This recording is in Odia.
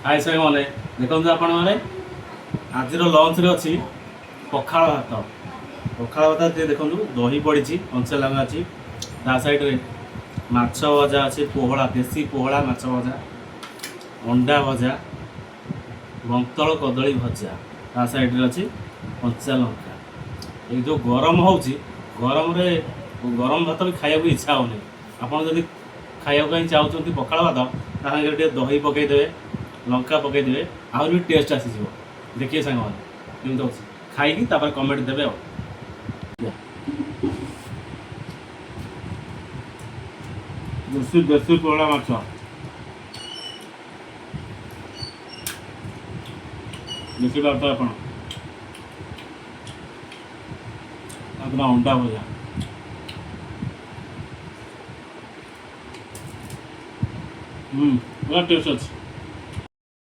हाय साଙ୍ଗ ମାନେ ଦେଖନ୍ତୁ ଆପଣମାନେ ଆଜିର ଲଞ୍ଚରେ ଅଛି ପଖାଳ ଭାତ। ପଖାଳ ଭାତ ଟିକେ ଦେଖନ୍ତୁ ଦହି ପଡ଼ିଛି କଞ୍ଚା ଲଙ୍କା ଅଛି ତା ସାଇଡ଼ରେ ମାଛ ଭଜା ଅଛି ପୋହଳା ଦେଶୀ ପୋହଳା ମାଛ ଭଜା ଅଣ୍ଡା ଭଜା ବନ୍ତଳ କଦଳୀ ଭଜା ତା ସାଇଡ଼ରେ ଅଛି କଞ୍ଚା ଲଙ୍କା। ଏଇ ଯେଉଁ ଗରମ ହେଉଛି ଗରମରେ ଗରମ ଭାତ ବି ଖାଇବାକୁ ଇଚ୍ଛା ହେଉନି। ଆପଣ ଯଦି ଖାଇବାକୁ ପାଇଁ ଚାହୁଁଛନ୍ତି ପଖାଳ ଭାତ ତା ସାଙ୍ଗରେ ଟିକେ ଦହି ପକାଇଦେବେ लंका पकईदे आहरी भी टेस्ट आसीज। देखिए सांग मैंने खाई तापर कमेंट देवे। देसी देसी पोड़ा माछ देखी पार्थ आप अंडा भजा पूरा टेस्ट अच्छे।